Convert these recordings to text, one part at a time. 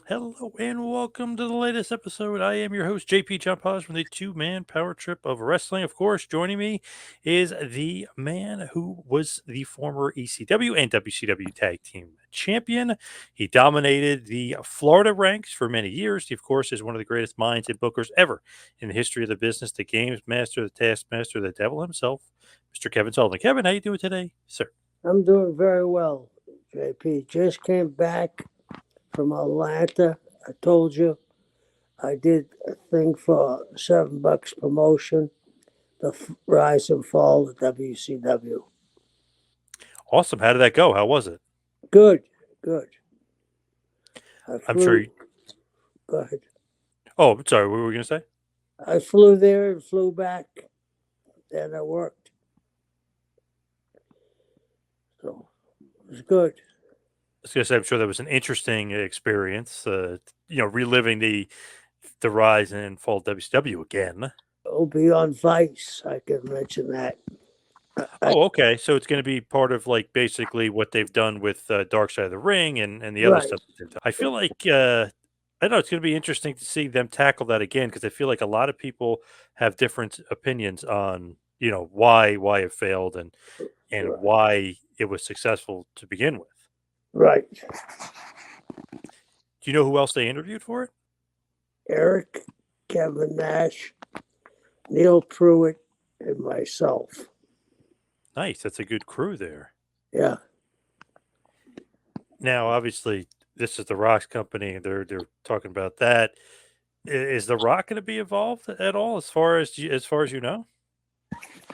Hello and welcome to the latest episode. I am your host, JP John Paz from the two man power trip of wrestling. Of course, joining me is the man who was the former ECW and WCW tag team champion. He dominated the Florida ranks for many years. He, of course, is one of the greatest minds and bookers ever in the history of the business, the games master, the taskmaster, the devil himself, Mr. Kevin Sullivan. Kevin, how you doing today, sir? I'm doing very well, JP. Just came back from Atlanta. I told you I did a thing for $7 promotion, the rise and fall of WCW. Awesome. How did that go? How was it? Good, good. I I'm sure flew. you. Go ahead. Oh, sorry. What were we going to say? I flew there and flew back, and I worked. So it was good. Was gonna say, I'm sure that was an interesting experience. Reliving the rise and fall of WCW again. It'll be on Vice. I can mention that. I, Oh, okay. So it's going to be part of like basically what they've done with Dark Side of the Ring and the other right, stuff that they've done. I feel like I don't know. It's going to be interesting to see them tackle that again because I feel like a lot of people have different opinions on why it failed and right, why it was successful to begin with. right. Do you know who else they interviewed for it? Eric, Kevin Nash, Neil Pruitt, and myself. Nice. That's a good crew there. Yeah. Now, obviously, this is the Rock's company. They're talking about that. Is the Rock going to be involved at all, as far as you know?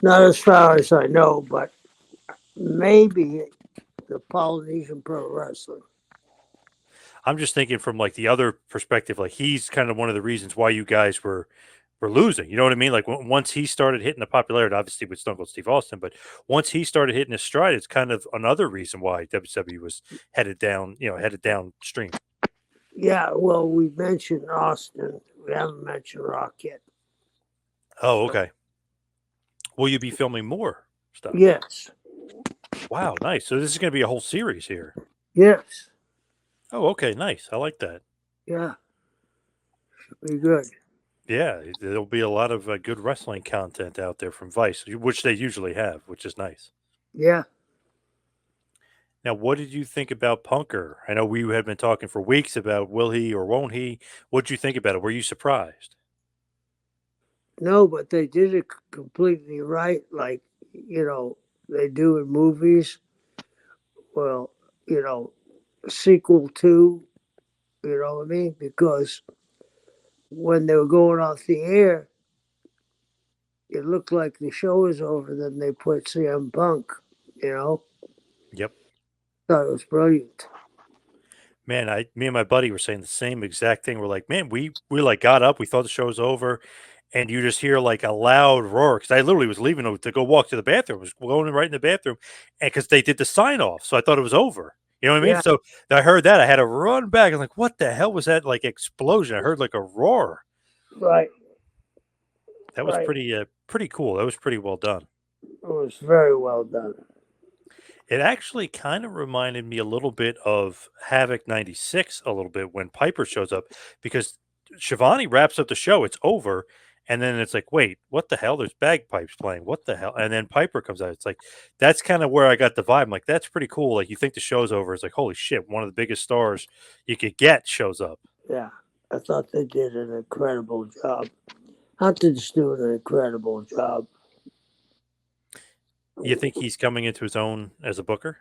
Not as far as I know, but maybe the Polynesian Pro Wrestling. I'm just thinking from like the other perspective. Like he's kind of one of the reasons why you guys were losing. You know what I mean? Like once he started hitting the popularity, obviously with Stone Cold Steve Austin, but once he started hitting his stride, it's kind of another reason why WWE was headed down. Headed downstream. Yeah, well, we mentioned Austin. We haven't mentioned Rock yet. Oh, okay. Will you be filming more stuff? Yes, Wow, nice. So this is going to be a whole series here. yes, Oh, okay, nice. I like that. yeah, be good. Yeah, there'll be a lot of good wrestling content out there from Vice, which they usually have, which is nice. Yeah, Now, what did you think about Punker? I know we had been talking for weeks about will he or won't he. What did you think about it? Were you surprised? no, but they did it completely right, like they do in movies. Well, you know, sequel to, you know what I mean? Because when they were going off the air, it looked like the show was over. Then they put CM Punk. You know, Yep. thought it was brilliant. Man, me and my buddy were saying the same exact thing. We're like, man, we like got up, we thought the show was over, and you just hear like a loud roar because I literally was leaving to go walk to the bathroom. I was going right in the bathroom, and because they did the sign off, so I thought it was over. You know what I mean? Yeah, So I heard that I had to run back. I'm like, what the hell was that like explosion? I heard like a roar. right, That was right. pretty cool. That was pretty well done. It was very well done. It actually kind of reminded me a little bit of Havoc '96 a little bit when Piper shows up because Shivani wraps up the show, it's over, and then it's like, wait, what the hell? There's bagpipes playing. What the hell? And then Piper comes out. It's like that's kind of where I got the vibe. I'm like, that's pretty cool. Like you think the show's over. It's like, holy shit, one of the biggest stars you could get shows up. Yeah, I thought they did an incredible job. Hunter's doing an incredible job. You think he's coming into his own as a booker?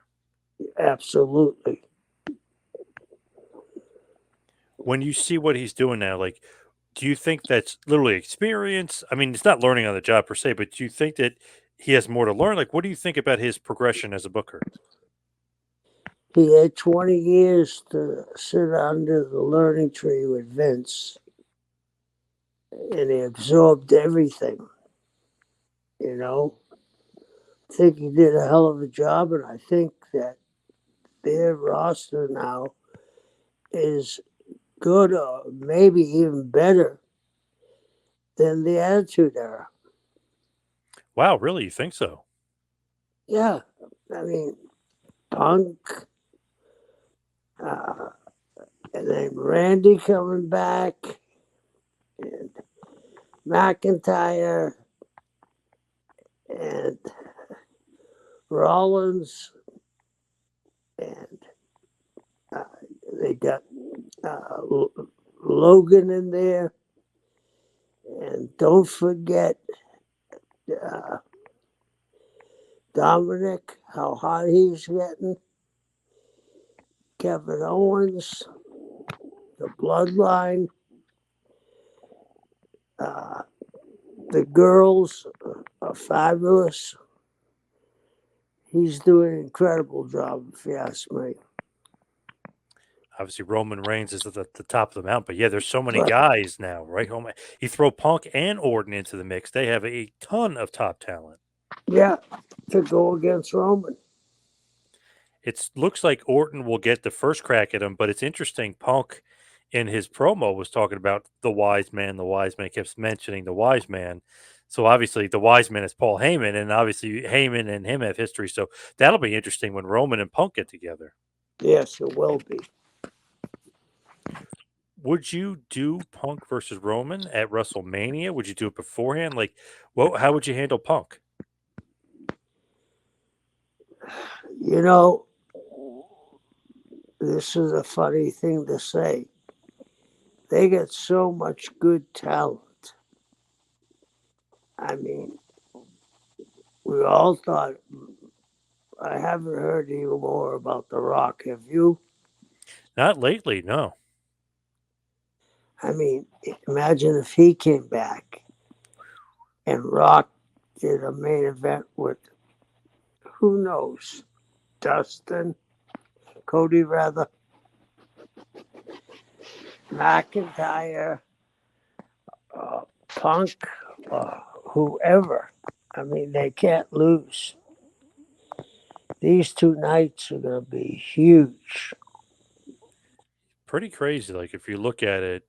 Absolutely. When you see what he's doing now, like do you think that's literally experience? I mean, it's not learning on the job per se, but do you think that he has more to learn? Like, what do you think about his progression as a booker? He had 20 years to sit under the learning tree with Vince, and he absorbed everything. You know, I think he did a hell of a job, and I think that their roster now is good, or maybe even better than the Attitude Era. Wow, really? You think so? Yeah, I mean, Punk, uh, and then Randy coming back, and McIntyre, and Rollins, and uh, they got uh, Logan in there, and don't forget uh, Dominic, how hot he's getting. Kevin Owens, the Bloodline, uh, the girls are fabulous. He's doing an incredible job, if you ask me. Obviously, Roman Reigns is at the top of the mountain, but yeah, there's so many But guys now, right? Oh my, you throw Punk and Orton into the mix, they have a ton of top talent. yeah, to go against Roman. It looks like Orton will get the first crack at him, but it's interesting. Punk in his promo was talking about the wise man. The wise man keeps mentioning the wise man. So obviously the wise man is Paul Heyman, and obviously Heyman and him have history. So that'll be interesting when Roman and Punk get together. Yes, it will be. Would you do Punk versus Roman at WrestleMania? Would you do it beforehand? Like, how would you handle Punk? You know, this is a funny thing to say. They get so much good talent. I mean, we all thought, I haven't heard any more about The Rock. Have you? Not lately, no. I mean, imagine if he came back and Rock did a main event with, who knows, Dustin, Cody rather, McIntyre, Punk, whoever. I mean, they can't lose. These two nights are going to be huge. Pretty crazy. Like if you look at it,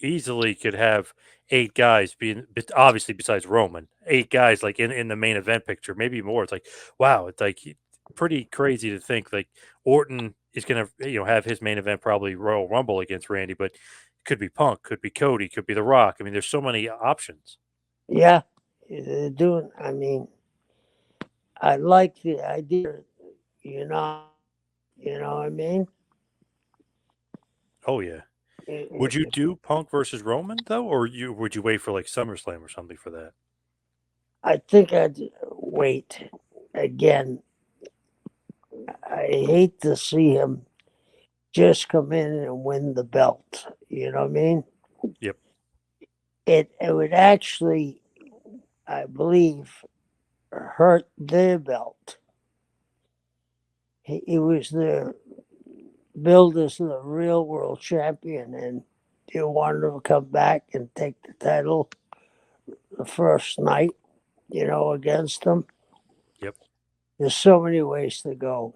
easily could have 8 guys being obviously besides Roman, 8 guys like in the main event picture, maybe more. It's like, wow, it's like pretty crazy to think like Orton is going to, have his main event probably Royal Rumble against Randy, but it could be Punk, could be Cody, could be The Rock. I mean, there's so many options. Yeah, they're doing, I mean, I like the idea, you know, you know what I mean? Oh yeah. Would you If do Punk versus Roman though, or would you wait for like SummerSlam or something for that? I think I'd wait again. I hate to see him just come in and win the belt. You know what I mean? Yep. It would actually, I believe, hurt their belt. He was the billed as the real world champion, and you wanted him to come back and take the title the first night, against them. Yep. There's so many ways to go.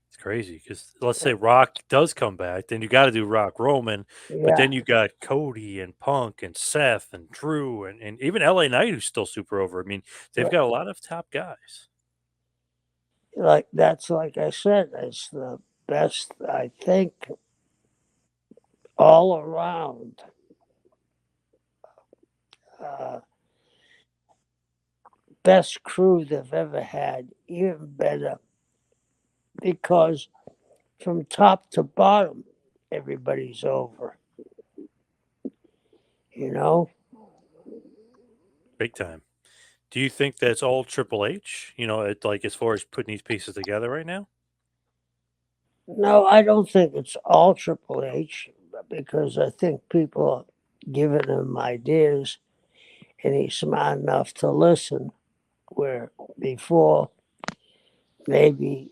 It's crazy because let's say Rock does come back, then you got to do Rock Roman, but Yeah, then you got Cody and Punk and Seth and Drew and even LA Knight, who's still super over. I mean, they've got a lot of top guys. like I said, it's the best, I think, all around. Uh, Best crew they've ever had, even better, because from top to bottom, everybody's over. You know? Big time. Do you think that's all Triple H? Like as far as putting these pieces together right now? No, I don't think it's all Triple H because I think people are giving him ideas and he's smart enough to listen. Where before, maybe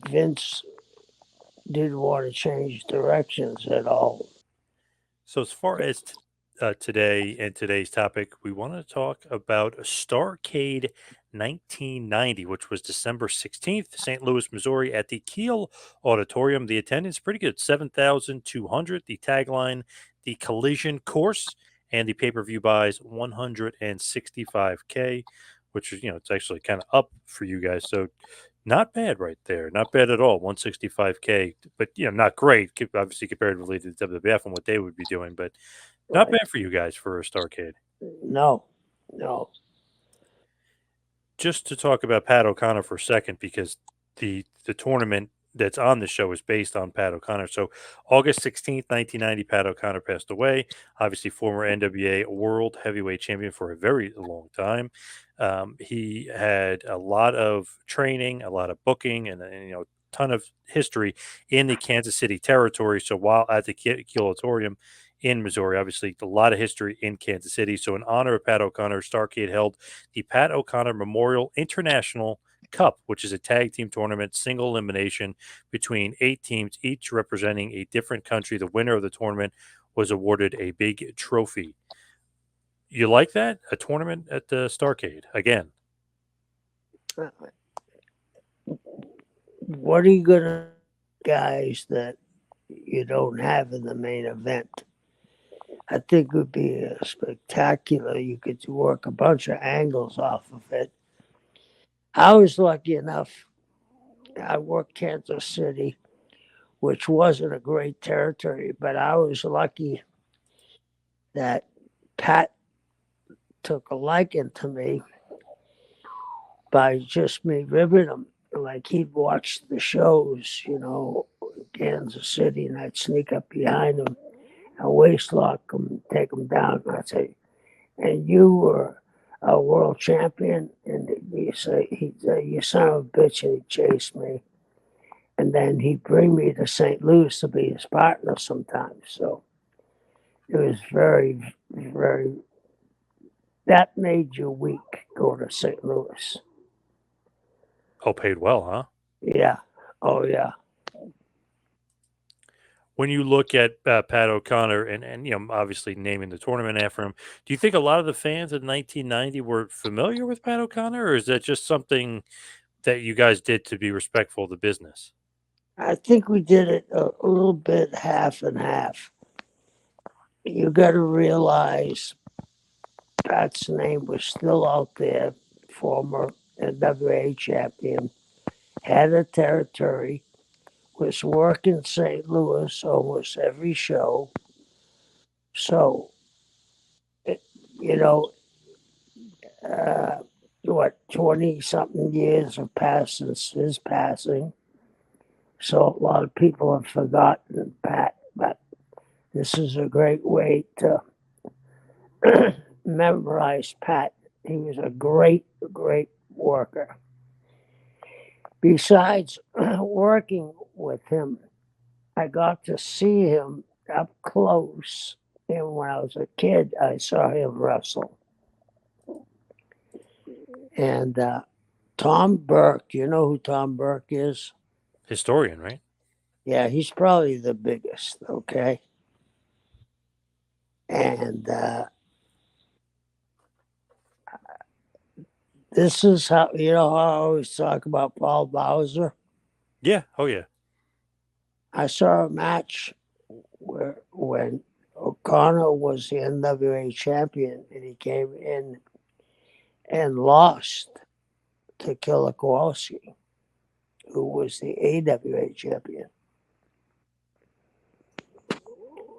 Vince didn't want to change directions at all. So as far as today and today's topic, we want to talk about Starrcade 1990, which was December 16th, St. Louis, Missouri, at the Kiel Auditorium. The attendance pretty good, 7,200. The tagline, the collision course, and the pay-per-view buys 165K, which is, it's actually kind of up for you guys. So Not bad right there. Not bad at all. 165K, but not great. Obviously, comparatively to the WWF and what they would be doing, but not Right? bad for you guys for a Starrcade. No, no. Just to talk about Pat O'Connor for a second, because the tournament that's on the show is based on Pat O'Connor. So August 16th, 1990, Pat O'Connor passed away. Obviously, former NWA World Heavyweight Champion for a very long time. He had a lot of training, a lot of booking, and ton of history in the Kansas City territory. So while at the Killatorium in Missouri, obviously a lot of history in Kansas City. So in honor of Pat O'Connor, Starrcade held the Pat O'Connor Memorial International Cup, which is a tag team tournament, single elimination between 8 teams, each representing a different country. The winner of the tournament was awarded a big trophy. You like that? A tournament at the Starrcade again? What are you gonna guys that you don't have in the main event? I think it would be spectacular. You could work a bunch of angles off of it. I was lucky enough. I worked Kansas City, which wasn't a great territory, but I was lucky that Pat took a liking to me by just me ribbing him. Like he'd watch the shows, in Kansas City, and I'd sneak up behind him and waist lock him, take him down. I'd say, "And you were a world champion?" And he'd say, "You son of a bitch," and he'd chase me. And then he'd bring me to St. Louis to be his partner sometimes. So it was very, very, that made you weak, go to St. Louis. Oh, paid well, huh? Yeah. Oh, yeah. When you look at Pat O'Connor and obviously naming the tournament after him, do you think a lot of the fans in 1990 were familiar with Pat O'Connor, or is that just something that you guys did to be respectful of the business? I think we did it a little bit half and half. You got to realize Pat's name was still out there, former NWA champion, had a territory, was working St. Louis almost every show. So, you know, what, 20 something years have passed since his passing. So a lot of people have forgotten Pat, but this is a great way to memorize Pat. He was a great, great worker. Besides working with him, I got to see him up close. And when I was a kid, I saw him wrestle. And Tom Burke, you know who Tom Burke is? Historian, right? Yeah, he's probably the biggest, okay? And this is how, how I always talk about Paul Bowser? Yeah. Oh, yeah. I saw a match when O'Connor was the NWA champion and he came in and lost to Killer Kowalski, who was the AWA champion.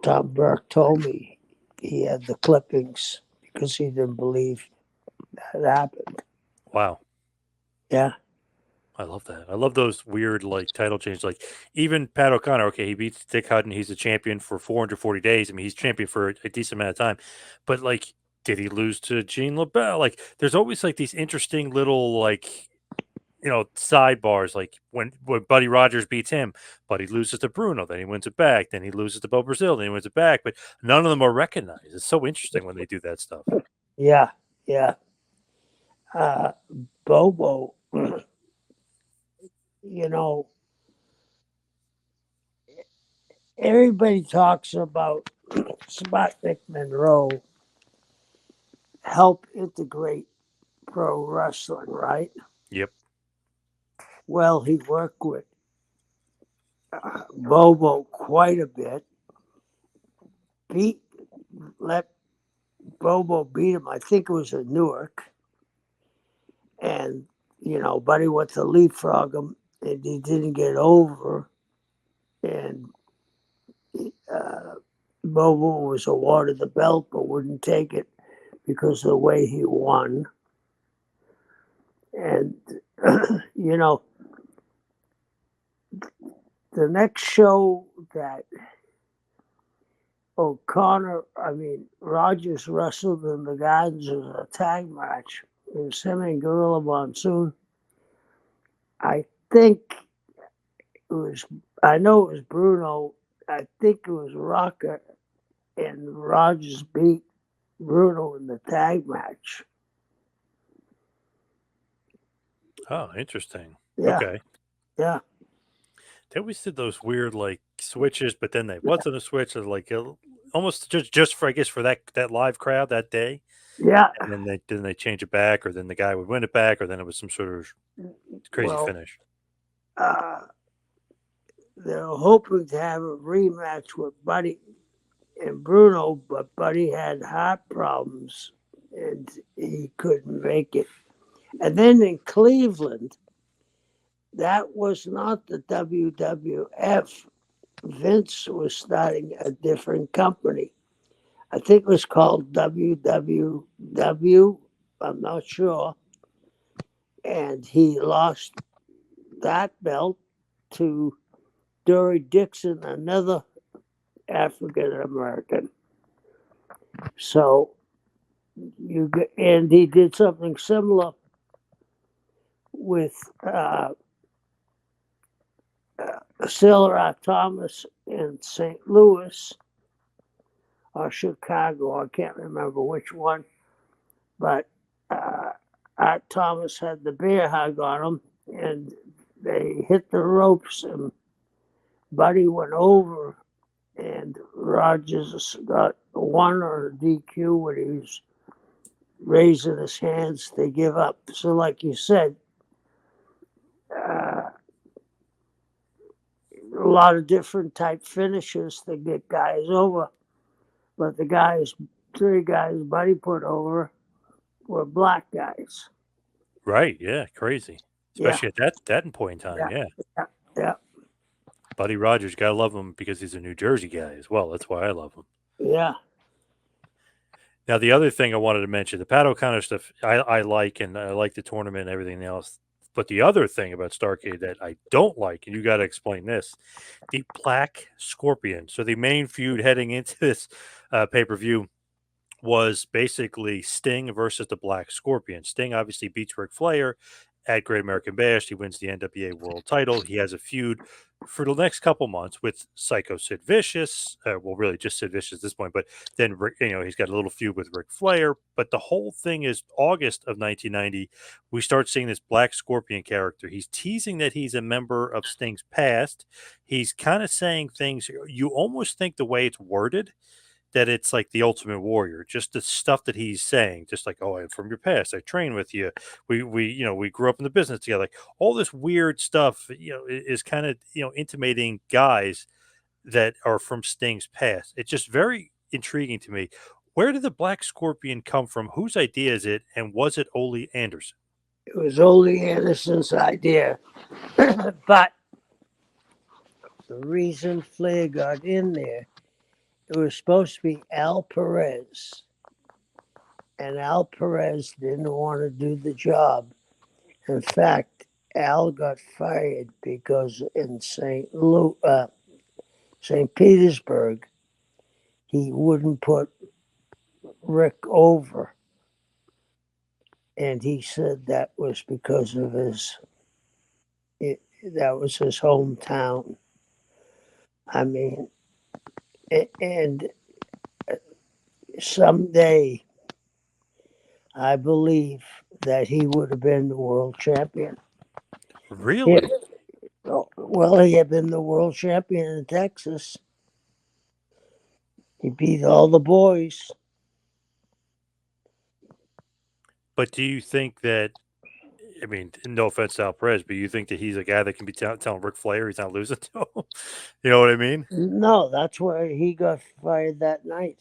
Tom Burke told me he had the clippings because he didn't believe that happened. Wow. Yeah. I love that. I love those weird title changes. Like even Pat O'Connor, okay, he beats Dick Hutton. He's a champion for 440 days. I mean, he's champion for a decent amount of time. But did he lose to Gene LaBelle? There's always these interesting little sidebars. Like when Buddy Rogers beats him, Buddy loses to Bruno, then he wins it back. Then he loses to Bo Brazil, then he wins it back. But none of them are recognized. It's so interesting when they do that stuff. Yeah. Yeah. Bobo, you know, everybody talks about Sputnik Monroe help integrate pro wrestling, right? Yep. Well, he worked with Bobo quite a bit. Let Bobo beat him. I think it was in Newark, and Buddy went to leapfrog him, and he didn't get over, and Bobo was awarded the belt but wouldn't take it because of the way he won. And, the next show that Rogers wrestled in the Gardens was a tag match. It was him and Gorilla Monsoon. I know it was Bruno. I think it was Rocker, and Rogers beat Bruno in the tag match. Oh, interesting. Yeah. Okay. Yeah. They always did those weird like switches, but then they wasn't a switch. It was like almost just for, I guess, for that live crowd that day. Yeah. And then they change it back, or then the guy would win it back, or then it was some sort of crazy finish. They're hoping to have a rematch with Buddy and Bruno, but Buddy had heart problems and he couldn't make it. And then in Cleveland, that was not the WWF. Vince was starting a different company. I think it was called WWW. I'm not sure. And he lost that belt to Dory Dixon, another African American. So and he did something similar with Silver Thomas in St. Louis or Chicago. I can't remember which one, but Art Thomas had the bear hug on him, and they hit the ropes, and Buddy went over, and Rogers got one or a DQ when he was raising his hands to give up. So, like you said, a lot of different type finishes to get guys over, but the three guys Buddy put over were black guys. Right? Yeah, crazy. Especially at that point in time. Yeah. Buddy Rogers, gotta love him because he's a New Jersey guy as well. That's why I love him. Yeah. Now, the other thing I wanted to mention, the Pat O'Connor stuff, I like, and I like the tournament and everything else. But the other thing about Starrcade that I don't like, and you got to explain this, the Black Scorpion. So the main feud heading into this pay-per-view was basically Sting versus the Black Scorpion. Sting obviously beats Ric Flair at Great American Bash. He wins the NWA World Title. He has a feud for the next couple months with Psycho Sid Vicious. Well, really just Sid Vicious at this point, but then he's got a little feud with Ric Flair. But the whole thing is August of 1990. We start seeing this Black Scorpion character. He's teasing that he's a member of Sting's past. He's kind of saying things you almost think the way it's worded that it's like the Ultimate Warrior, just the stuff that he's saying, just like, oh, I'm from your past, I trained with you, we grew up in the business together, like all this weird stuff, is kind of intimating guys that are from Sting's past. It's just very intriguing to me. Where did the Black Scorpion come from? Whose idea is it, and was it Ole Anderson? It was Ole Anderson's idea, but the reason Flair got in there, it was supposed to be Al Perez. And Al Perez didn't want to do the job. In fact, Al got fired because in St. Petersburg, he wouldn't put Rick over. And he said that was because of that was his hometown. I mean, and someday, I believe that he would have been the world champion. Really? Well, he had been the world champion in Texas. He beat all the boys. But do you think that, I mean, no offense to Al Perez, but you think that he's a guy that can be telling Ric Flair he's not losing to him? You know what I mean? No, that's where he got fired that night.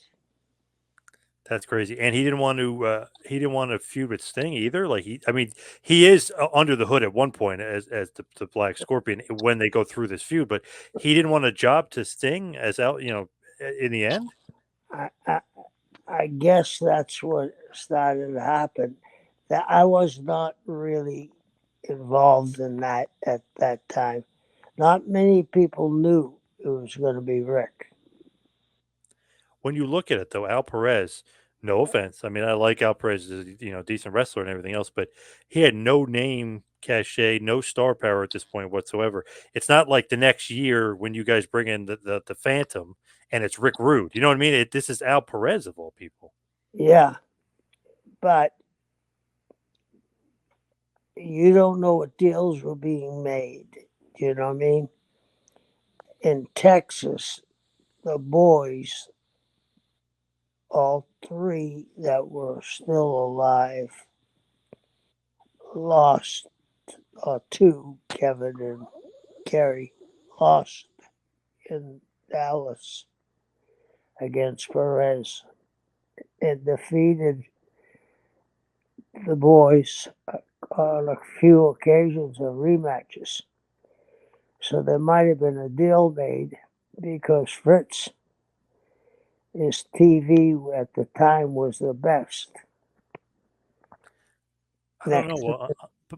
That's crazy, and he didn't want to. He didn't want to feud with Sting either. Like I mean, he is under the hood at one point as the Black Scorpion when they go through this feud, but he didn't want a job to Sting as out. In the end. I, I, I guess that's what started to happen. That I was not really involved in that at that time. Not many people knew it was going to be Rick. When you look at it, though, Al Perez. No offense. I mean, I like Al Perez as decent wrestler and everything else, but he had no name cachet, no star power at this point whatsoever. It's not like the next year when you guys bring in the Phantom and it's Rick Rude. You know what I mean? This is Al Perez of all people. Yeah, but you don't know what deals were being made. You know what I mean? In Texas, the boys, all three that were still alive, lost, or two, Kevin and Kerry, lost in Dallas against Perez and defeated the boys on a few occasions of rematches. So there might have been a deal made because Fritz, his TV at the time was the best. I don't know. Well,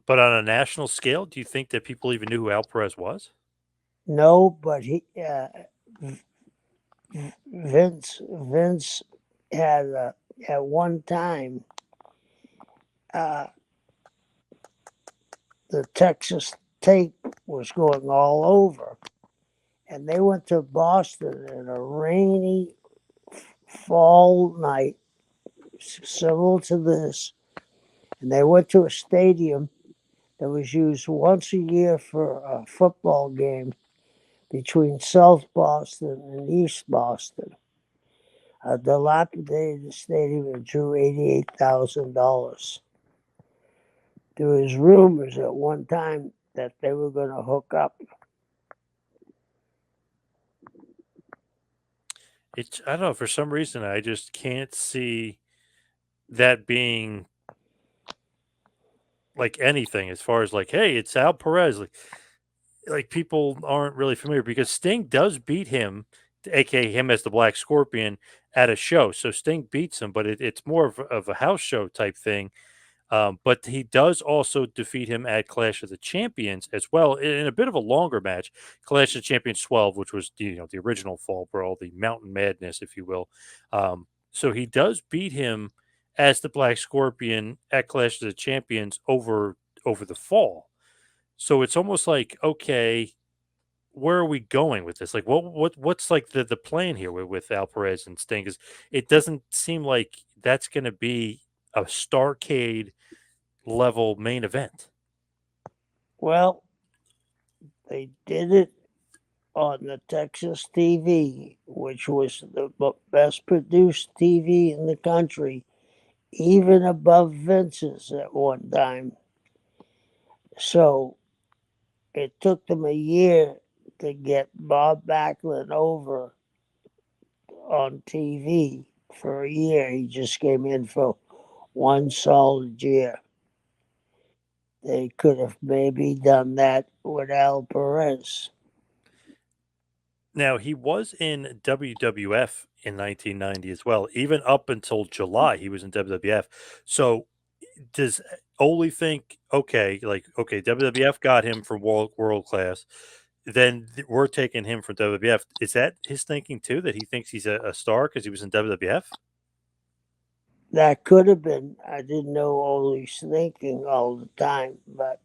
but on a national scale, do you think that people even knew who Al Perez was? No, but Vince had at one time uh, the Texas tape was going all over, and they went to Boston in a rainy fall night, similar to this, and they went to a stadium that was used once a year for a football game between South Boston and East Boston. A dilapidated stadium that drew $88,000. There was rumors at one time that they were going to hook up. I don't know. For some reason, I just can't see that being like anything as far as like, hey, it's Al Perez. Like people aren't really familiar because Sting does beat him, aka him as the Black Scorpion, at a show. So Sting beats him, but it's more of a house show type thing. But he does also defeat him at Clash of the Champions as well in a bit of a longer match, Clash of the Champions 12, which was the original Fall Brawl, the Mountain Madness, if you will. So he does beat him as the Black Scorpion at Clash of the Champions over the fall. So it's almost like, okay, where are we going with this? Like, what's like the plan here with Al Perez and Sting? Because it doesn't seem like that's going to be a Starrcade level main event. Well, they did it on the Texas TV, which was the best produced TV in the country, even above Vince's at one time. So it took them a year to get Bob Backlund over on TV for a year. He just came in for one solid year. They could have maybe done that with Al Perez. Now he was in WWF in 1990 as well. Even up until July, he was in WWF. So does Ole think, okay, like okay, WWF got him from world class, then we're taking him from WWF. Is that his thinking too? That he thinks he's a star because he was in WWF? That could have been. I didn't know Ole's thinking all the time, but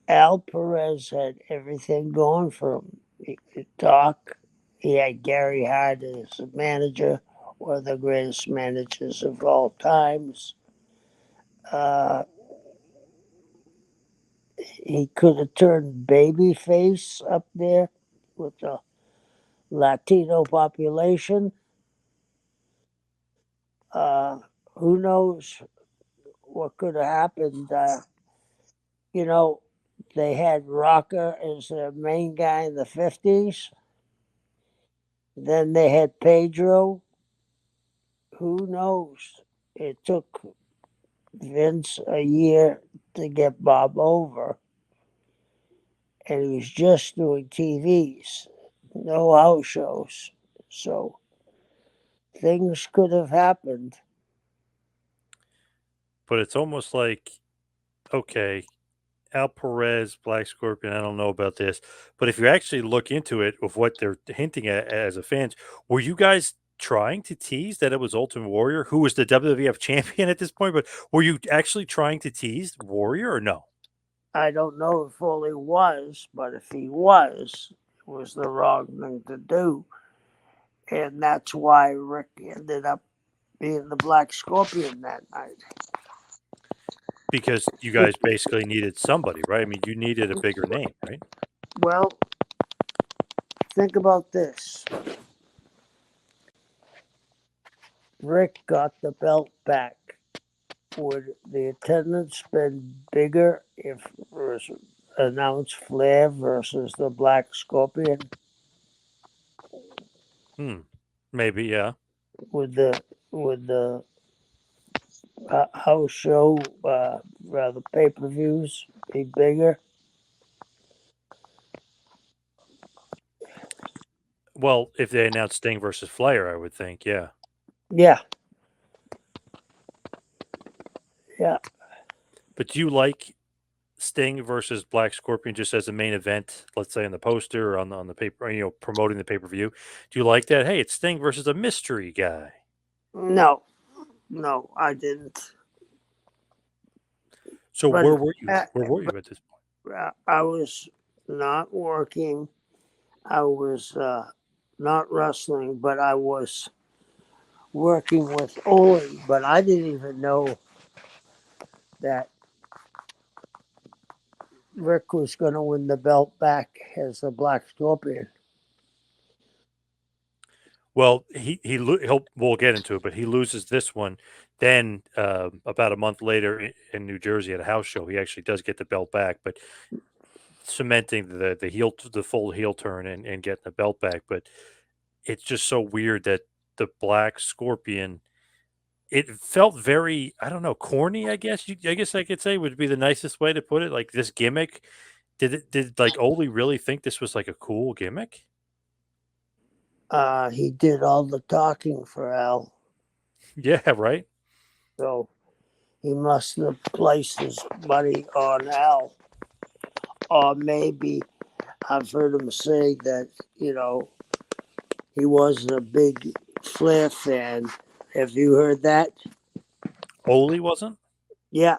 Al Perez had everything going for him. He could talk. He had Gary Hart as a manager, one of the greatest managers of all times. Uh, he could have turned babyface up there with the Latino population. Uh, who knows what could have happened? You know, they had Rocker as their main guy in the 50s. Then they had Pedro. Who knows? It took Vince a year to get Bob over, and he was just doing TVs, no house shows. So things could have happened. But it's almost like, okay, Al Perez, Black Scorpion, I don't know about this, but if you actually look into it of what they're hinting at as a fans, were you guys trying to tease that it was Ultimate Warrior, who was the WWF champion at this point? But were you actually trying to tease Warrior or no? I don't know if Foley was, but if he was, it was the wrong thing to do. And that's why Rick ended up being the Black Scorpion that night. Because you guys basically needed somebody, right? I mean, you needed a bigger name, right? Well, think about this. Rick got the belt back. Would the attendance been bigger if it was announced Flair versus the Black Scorpion? Maybe, yeah. Would the house show rather pay-per-views be bigger? Well, if they announced Sting versus Flair, I would think, yeah. Yeah. Yeah. But do you like Sting versus Black Scorpion just as a main event, let's say on the poster or on the paper, promoting the pay-per-view? Do you like that? Hey, it's Sting versus a mystery guy. No. No, I didn't. So But where were you? Where were you at this point? I was not working. I was not wrestling, but I was working with Ole. But I didn't even know that Rick was going to win the belt back as the Black Scorpion. Well, we'll get into it, but he loses this one. Then about a month later in New Jersey at a house show, he actually does get the belt back, but cementing the full heel turn and getting the belt back. But it's just so weird that the Black Scorpion. It felt very, I don't know, corny. I guess I could say would be the nicest way to put it. Like this gimmick. Did like Ole really think this was like a cool gimmick? He did all the talking for Al, Yeah, right. so he must have placed his money on Al. Or maybe I've heard him say that, he wasn't a big Flair fan. Have you heard that? Ole wasn't. Yeah.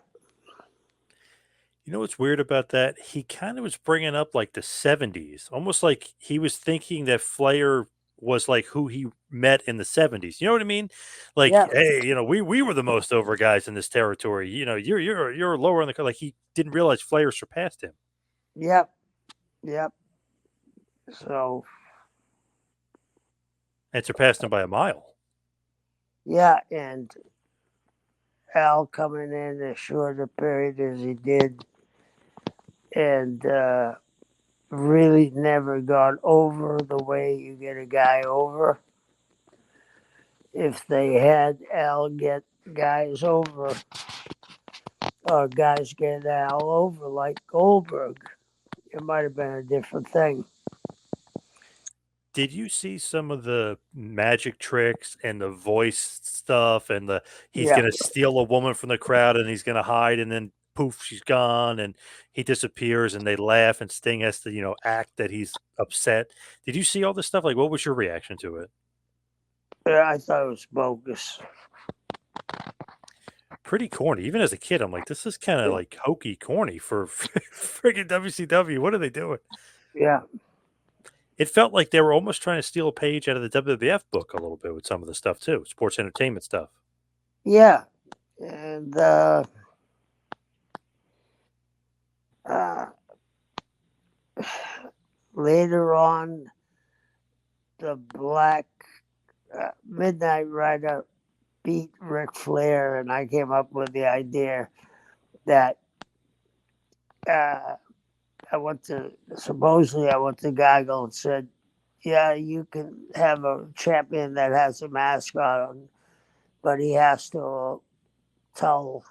You know what's weird about that? He kind of was bringing up like the 70s, almost like he was thinking that Flair was like who he met in the 70s. You know what I mean? Like, Yeah. hey, we were the most over guys in this territory. You're lower in the like he didn't realize Flair surpassed him. Yep. Yep. So, And surpassed him by a mile. yeah. And Al coming in as short a period as he did and really never got over the way you get a guy over. If they had Al get guys over, or guys get Al over like Goldberg, it might have been a different thing. Did you see some of the magic tricks and the voice stuff and he's Yeah. gonna steal a woman from the crowd and he's gonna hide and then poof, she's gone and he disappears and they laugh and Sting has to, act that he's upset. Did you see all this stuff? Like what was your reaction to it? Yeah, I thought it was bogus. Pretty corny. Even as a kid, I'm like, this is kind of like hokey corny for freaking WCW. What are they doing? Yeah. It felt like they were almost trying to steal a page out of the WWF book a little bit with some of the stuff too, sports entertainment stuff. Yeah. And later on, the Black Midnight Rider beat Ric Flair, and I came up with the idea that I went to Goggle and said, "Yeah, you can have a champion that has a mask on, but he has to tell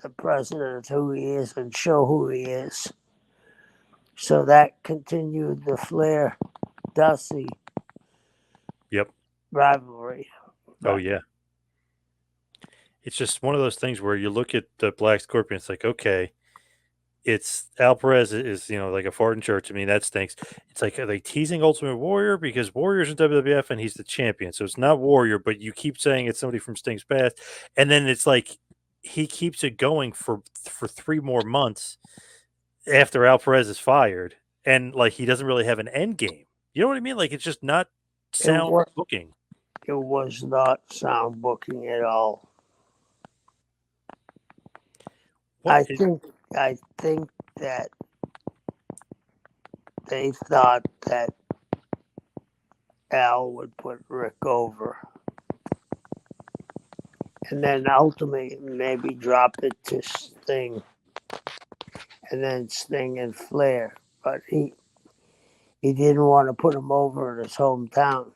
the president who he is and show who he is. So that continued the Flair Dusty Yep. rivalry. Oh yeah. It's just one of those things where you look at the Black Scorpion. It's like, okay, it's Al Perez is like a fart in church. I mean, that stinks. It's like, are they teasing Ultimate Warrior because Warrior's in WWF and he's the champion, so it's not Warrior, but you keep saying it's somebody from Sting's past, and then it's like he keeps it going for 3 more months after Al Perez is fired, and like he doesn't really have an end game. You know what I mean? Like it's just not It sound was, booking. it was not sound booking at all. I think that they thought that Al would put Rick over, and then ultimately maybe drop it to Sting, and then Sting and Flair. But he didn't want to put him over in his hometown.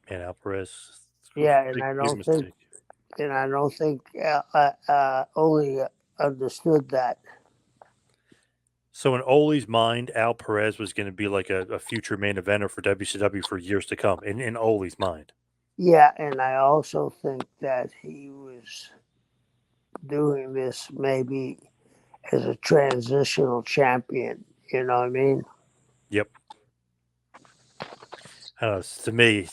Man, Al Perez. Yeah, and big I don't mistake. think Ole understood that. So in Ole's mind, Al Perez was going to be like a future main eventer for WCW for years to come. In Ole's mind. Yeah, and I also think that he was doing this maybe as a transitional champion. You know what I mean? Yep. I don't know, to me,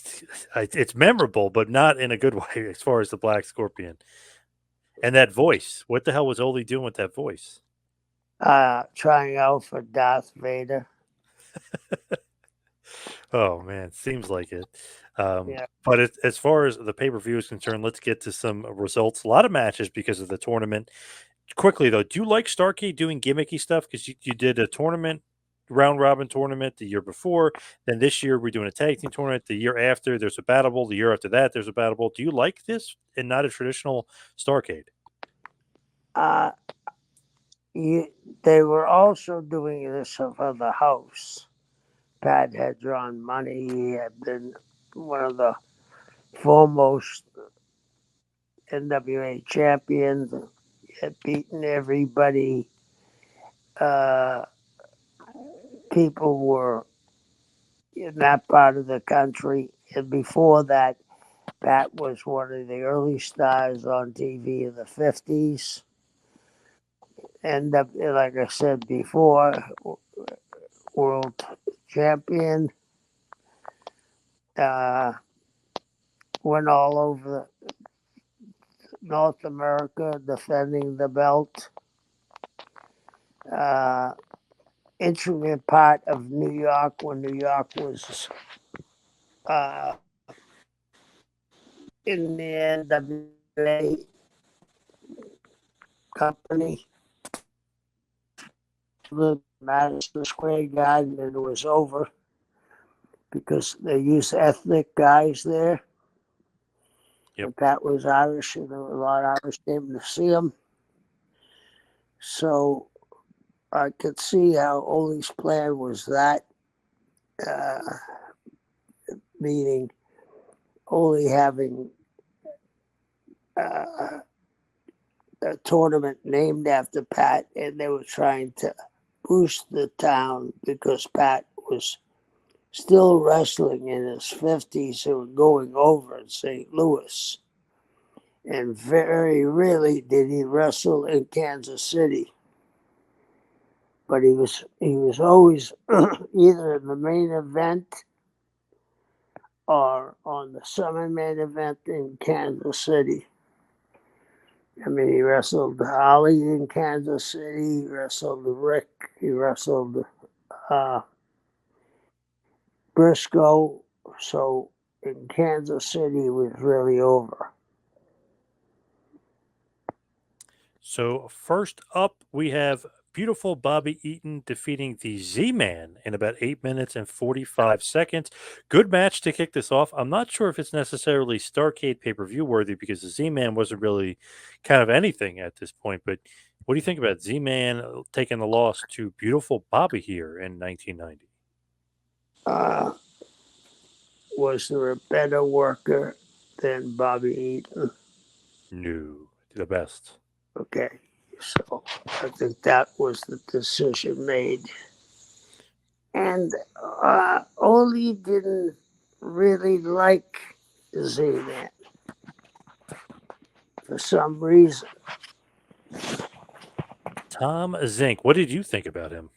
it's memorable, but not in a good way as far as the Black Scorpion. And that voice. What the hell was Ole doing with that voice? Trying out for Darth Vader. Oh man, seems like it. Yeah. But as far as the pay per view is concerned, let's get to some results. A lot of matches because of the tournament. Quickly though, do you like Starrcade doing gimmicky stuff? Because you did a tournament, round robin tournament the year before. Then this year we're doing a tag team tournament. The year after there's a battle bowl. The year after that there's a battle bowl. Do you like this and not a traditional Starrcade? They were also doing this for the house. Pat had drawn money. He had been one of the foremost NWA champions. He had beaten everybody. People were in that part of the country. And before that, Pat was one of the early stars on TV in the 50s. And like I said before, world champion. Went all over North America defending the belt. Intricate part of New York when New York was in the NWA company. The Madison Square Garden, and it was over because they used ethnic guys there. Yep. And Pat was Irish, and there were a lot of Irish came to see him. So I could see how Ole's plan was that, meaning Ole having a tournament named after Pat, and they were trying to boost the town because Pat was still wrestling in his 50s and going over in St. Louis. And very rarely did he wrestle in Kansas City. But he was always either in the main event or on the summer main event in Kansas City. I mean, he wrestled Holly in Kansas City, he wrestled Rick, he wrestled Briscoe. So in Kansas City, it was really over. So first up, we have beautiful Bobby Eaton defeating the Z-Man in about 8 minutes and 45 seconds. Good match to kick this off. I'm not sure if it's necessarily Starrcade pay-per-view worthy because the Z-Man wasn't really kind of anything at this point. But what do you think about Z-Man taking the loss to beautiful Bobby here in 1990? Was there a better worker than Bobby Eaton. No, the best. Okay, so I think that was the decision made. And Ole didn't really like Z-Man for some reason. Tom Zink. What did you think about him?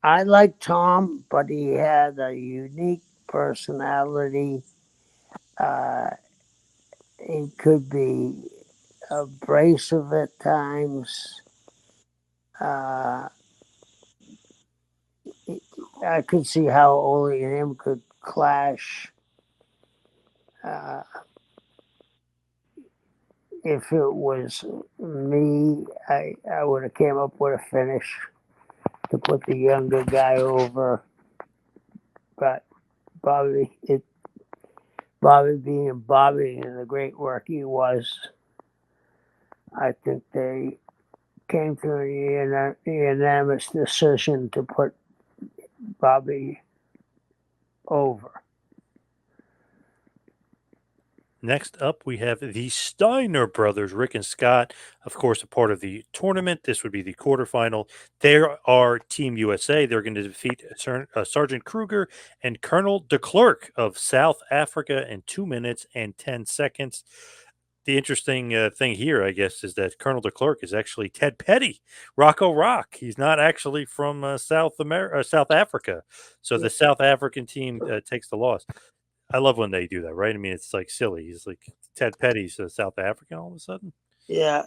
I like Tom, but he had a unique personality. Uh, he could be abrasive at times. Uh, I could see how Ole and him could clash. Uh, if it was me, I would have came up with a finish to put the younger guy over. But Bobby, Bobby being Bobby and the great work he was, I think they came to a unanimous decision to put Bobby over. Next up, we have the Steiner brothers, Rick and Scott, of course, a part of the tournament. This would be the quarterfinal. They are Team USA. They're going to defeat Sergeant Kruger and Colonel de Klerk of South Africa in 2 minutes and 10 seconds. The interesting thing here, I guess, is that Colonel de Klerk is actually Ted Petty, Rocco Rock. He's not actually from South Africa. So the South African team takes the loss. I love when they do that, right? I mean, it's like silly. He's like Ted Petty's South African all of a sudden. Yeah,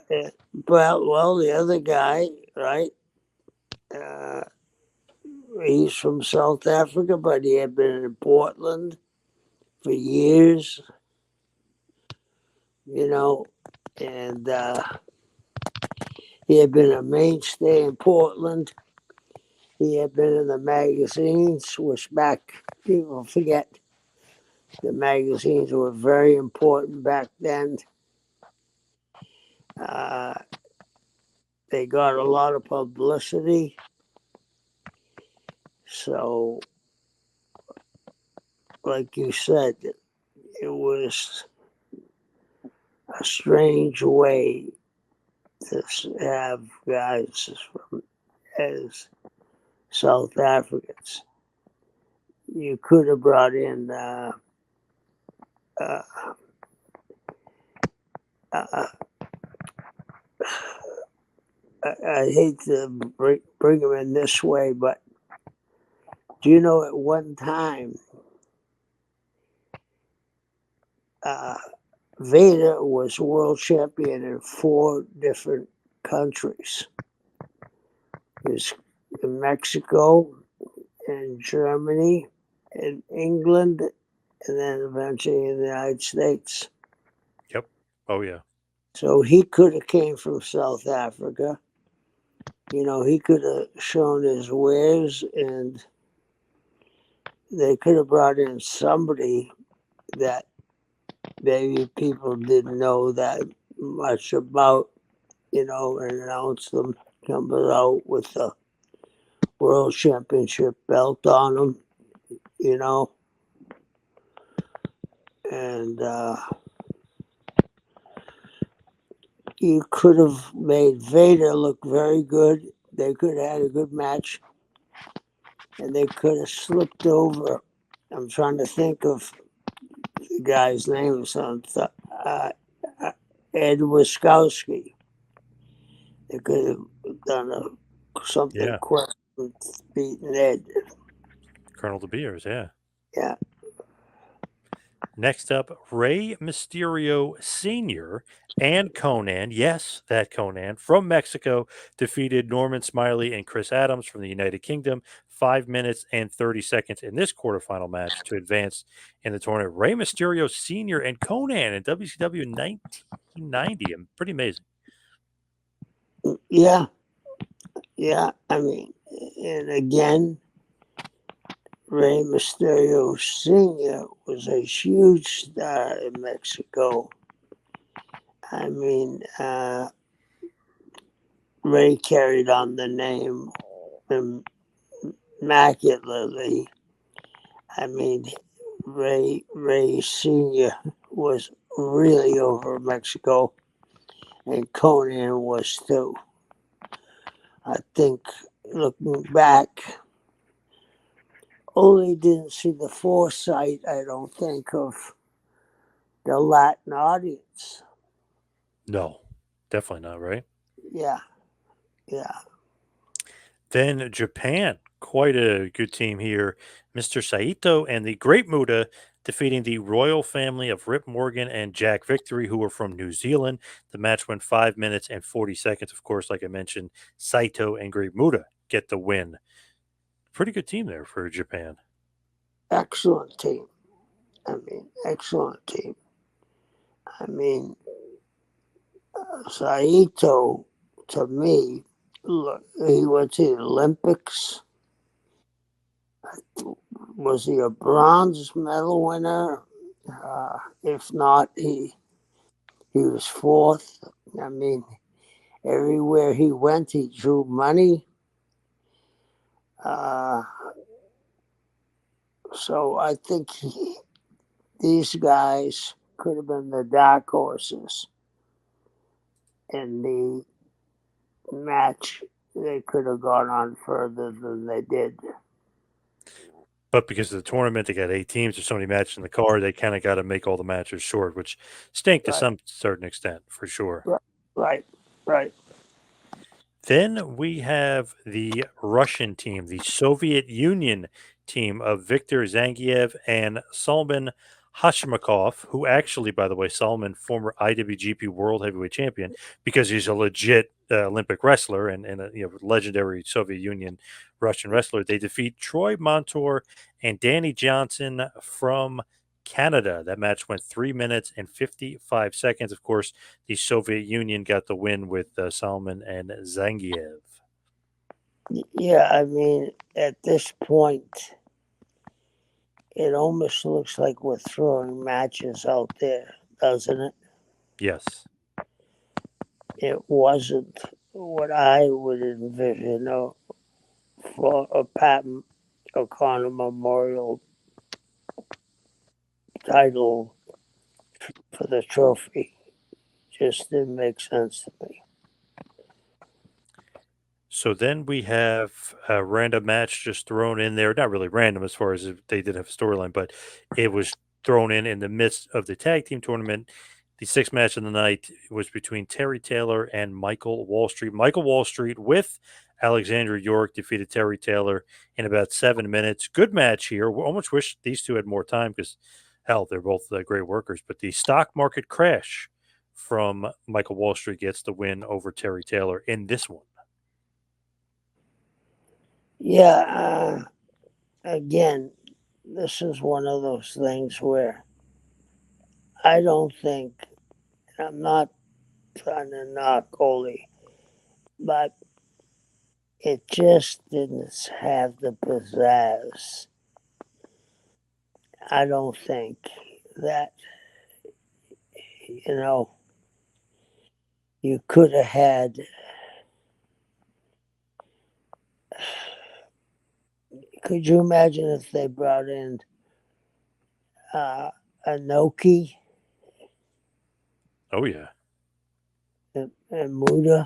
well, the other guy, right? Uh, he's from South Africa, but he had been in Portland for years, and he had been a mainstay in Portland. He had been in the magazines, which back, people forget, the magazines were very important back then. Uh, they got a lot of publicity. So, like you said, it was a strange way to have guys from as South Africans. You could have brought in uh, uh, I hate to bring them in this way, but do you know at one time Vader was world champion in 4 different countries? He was in Mexico, in Germany, in England, and then eventually in the United States. Yep. Oh yeah. So he could have came from South Africa. He could have shown his wares, and they could have brought in somebody that maybe people didn't know that much about, and announced them coming out with the world championship belt on them, and you could have made Vader look very good. They could have had a good match, and they could have slipped over. I'm trying to think of the guy's name. Ed Wiskowski. They could have done something Yeah. quick with beating Ed. Colonel De Beers. Yeah. Yeah. Next up, Rey Mysterio Sr. and Conan, yes, that Conan, from Mexico, defeated Norman Smiley and Chris Adams from the United Kingdom, 5 minutes and 30 seconds in this quarterfinal match to advance in the tournament. Rey Mysterio Sr. and Conan in WCW 1990. Pretty amazing. Yeah. Yeah. I mean, and again, Rey Mysterio Sr. was a huge star in Mexico. I mean, Ray carried on the name immaculately. I mean, Ray Sr. was really over Mexico, and Conan was too. I think looking back, only didn't see the foresight, I don't think, of the Latin audience. No, definitely not, right? Yeah, yeah. Then Japan, quite a good team here. Mr. Saito and the Great Muta defeating the royal family of Rip Morgan and Jack Victory, who were from New Zealand. The match went 5 minutes and 40 seconds. Of course, like I mentioned, Saito and Great Muta get the win. Pretty good team there for Japan. Excellent team. I mean, excellent team. I mean, Saito, to me, he went to the Olympics. Was he a bronze medal winner? If not, he was fourth. I mean, everywhere he went, he drew money. Uh, so I think these guys could have been the dark horses in the match. They could have gone on further than they did. But because of the tournament, they got 8 teams. There's so many matches in the card. They kind of got to make all the matches short, which stink to Right, some certain extent, for sure. right, right, right. Then we have the Russian team, the Soviet Union team of Viktor Zangiev and Sullivan Hashmakov, who actually, by the way, Sullivan, former IWGP World Heavyweight Champion, because he's a legit Olympic wrestler and a legendary Soviet Union Russian wrestler. They defeat Troy Montour and Danny Johnson from Canada. That match went 3 minutes and 55 seconds. Of course, the Soviet Union got the win with Salman and Zangiev. Yeah, I mean, at this point, it almost looks like we're throwing matches out there, doesn't it? Yes. It wasn't what I would envision for a Patton O'Connor Memorial title for the trophy. Just didn't make sense to me. So then we have a random match just thrown in there. Not really random as far as if they did have a storyline, but it was thrown in the midst of the tag team tournament. The sixth match of the night was between Terry Taylor and Michael Wall Street. Michael Wall Street with Alexander York defeated Terry Taylor in about 7 minutes. Good match here. We almost wish these two had more time because, hell, they're both great workers. But the stock market crash from Michael Wall Street gets the win over Terry Taylor in this one. Yeah, again, this is one of those things where I don't think, I'm not trying to knock Coley, but it just didn't have the pizzazz. I don't think that, you know, you could have had. Could you imagine if they brought in Anoki Oh, yeah. and Muda,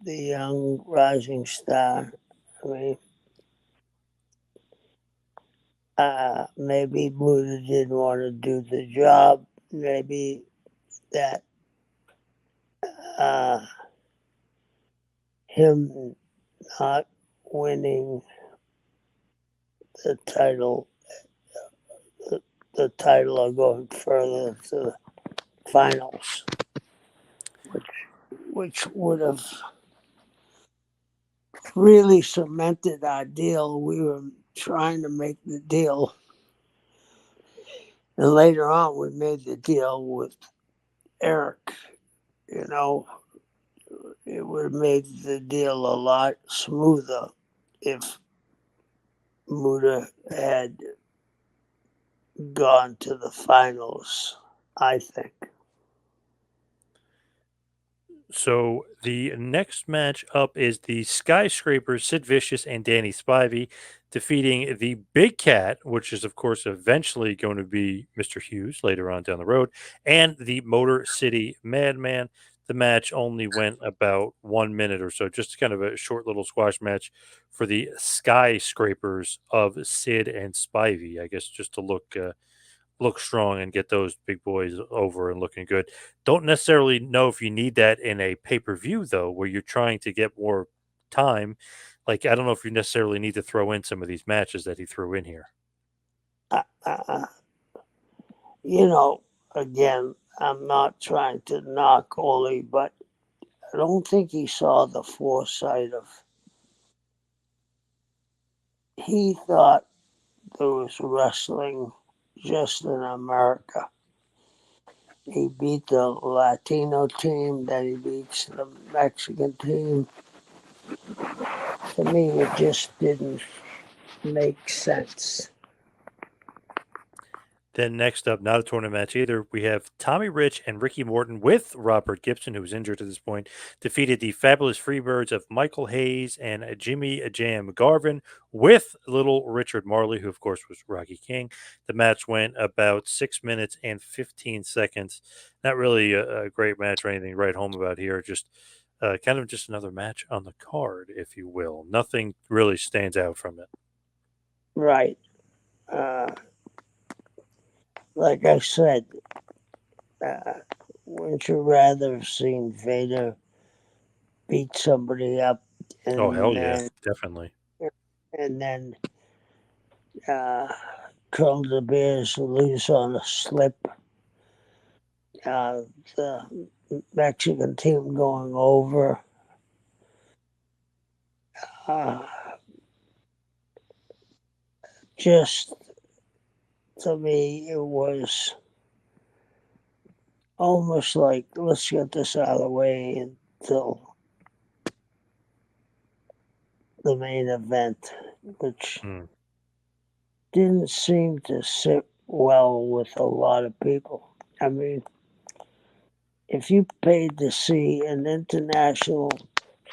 the young rising star? I mean, maybe Muda didn't want to do the job. Maybe that uh, him not winning the title, the title or going further to the finals, which would have really cemented our deal. We were trying to make the deal, and later on, we made the deal with Eric. You know, it would have made the deal a lot smoother if Muda had gone to the finals, I think. So the next match up is the Skyscrapers, Sid Vicious and Danny Spivey. defeating the Big Cat, which is, of course, eventually going to be Mr. Hughes later on down the road, and the Motor City Madman. The match only went about 1 minute or so, just kind of a short little squash match for the skyscrapers of Sid and Spivey, I guess, just to look strong and get those big boys over and looking good. Don't necessarily know if you need that in a pay-per-view though, where you're trying to get more time. Like I don't know if you necessarily need to throw in some of these matches that he threw in here. Uh, uh, you know, again, I'm not trying to knock Ole, but I don't think he saw the foresight of. He thought there was wrestling just in America. He beat the Latino team, then he beats the Mexican team. To me, it just didn't make sense. Then next up, not a tournament match either. We have Tommy Rich and Ricky Morton with Robert Gibson, who was injured at this point, defeated the Fabulous Freebirds of Michael Hayes and Jimmy Jam Garvin with little Richard Marley, who of course was Rocky King. The match went about 6 minutes and 15 seconds. Not really a great match or anything to write home about here. Just kind of just another match on the card, if you will. Nothing really stands out from it. Right. Like I said, wouldn't you rather have seen Vader beat somebody up Oh, hell and yeah, then definitely. and then Colonel the Bears lose on a slip? The Mexican team going over. Uh, just to me, it was almost like let's get this out of the way until the main event, which didn't seem to sit well with a lot of people. I mean, if you paid to see an international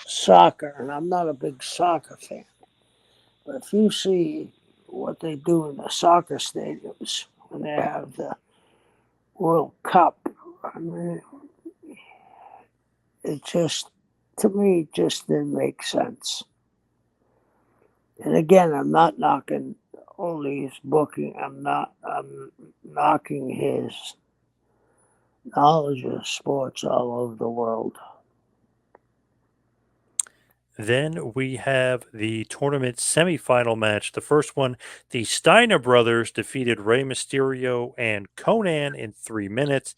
soccer, and I'm not a big soccer fan, but if you see what they do in the soccer stadiums when they have the World Cup, I mean, it just, to me, just didn't make sense. And again, I'm not knocking Ole's booking. I'm knocking his knowledge of sports all over the world. Then we have the tournament semifinal match. The first one, the Steiner brothers defeated Rey Mysterio and Conan in 3 minutes.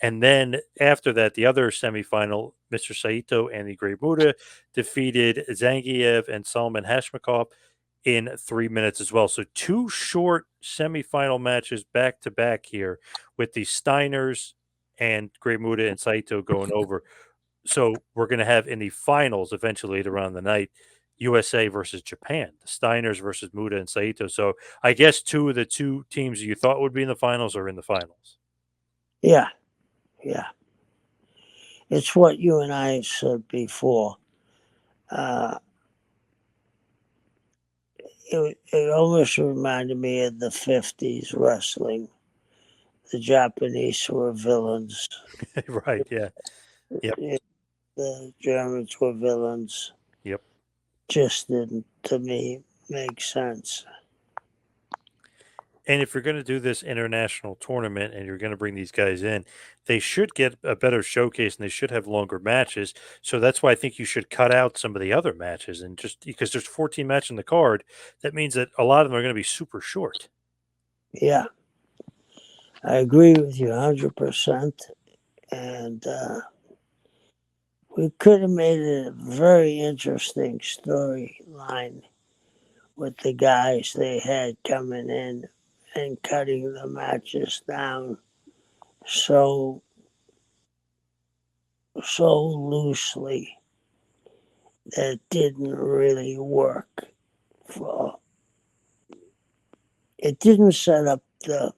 And then after that, the other semifinal, Mr. Saito and the Great Muta defeated Zangief and Solomon Hashmakov in 3 minutes as well. So two short semifinal matches back to back here with the Steiners and Great Muta and Saito going over. So we're going to have in the finals eventually later on in the night, USA versus Japan, the Steiners versus Muda and Saito. So I guess two of the two teams you thought would be in the finals are in the finals. Yeah, yeah. It's what you and I said before. Uh, it almost reminded me of the 50s wrestling. The Japanese were villains. Right. Yeah. Yep. The Germans were villains. Yep. Just didn't, to me, make sense. And if you're going to do this international tournament and you're going to bring these guys in, they should get a better showcase and they should have longer matches. So that's why I think you should cut out some of the other matches and just because there's 14 matches in the card, that means that a lot of them are going to be super short. Yeah, I agree with you 100%. And we could have made it a very interesting storyline with the guys they had coming in and cutting the matches down so loosely that it didn't really work. For it didn't set up the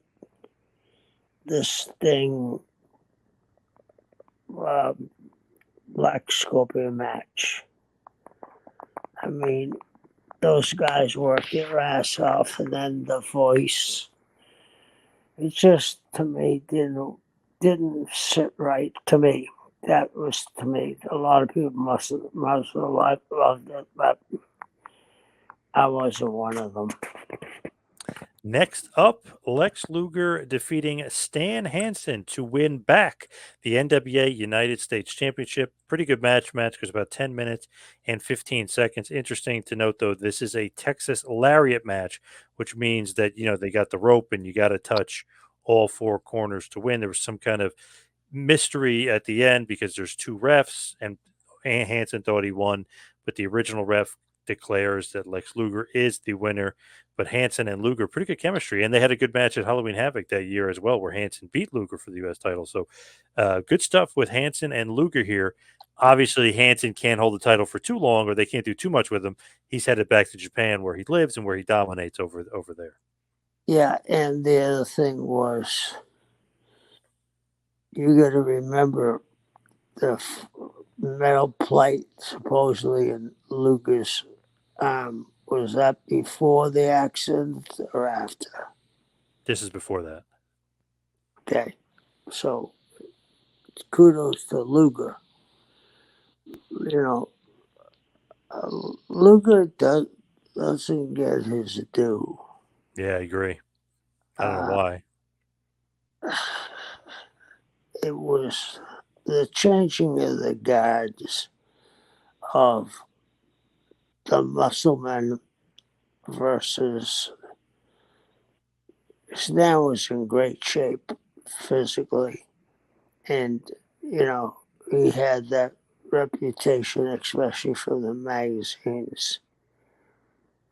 Sting Black Scorpion match. I mean, those guys work their ass off, and then the voice. It just to me didn't sit right to me. That was to me. A lot of people must have loved it, but I wasn't one of them. Next up, Lex Luger defeating Stan Hansen to win back the NWA United States Championship. Pretty good match. Match goes about 10 minutes and 15 seconds. Interesting to note, though, this is a Texas Lariat match, which means that, they got the rope and you got to touch all four corners to win. There was some kind of mystery at the end because there's two refs, and Hansen thought he won, but the original ref declares that Lex Luger is the winner. But Hansen and Luger, pretty good chemistry, and they had a good match at Halloween Havoc that year as well, where Hansen beat Luger for the U.S. title. So, good stuff with Hansen and Luger here. Obviously, Hansen can't hold the title for too long, or they can't do too much with him. He's headed back to Japan, where he lives and where he dominates over there. Yeah, and the other thing was, you got to remember the metal plate supposedly in Luger's arm. Was that before the accident or after? This is before that. Okay, so kudos to Luger. You know, Luger doesn't get his due. Yeah, I agree. I don't know why. It was the changing of the guards of the Muscleman versus Stan was in great shape physically, and he had that reputation, especially from the magazines,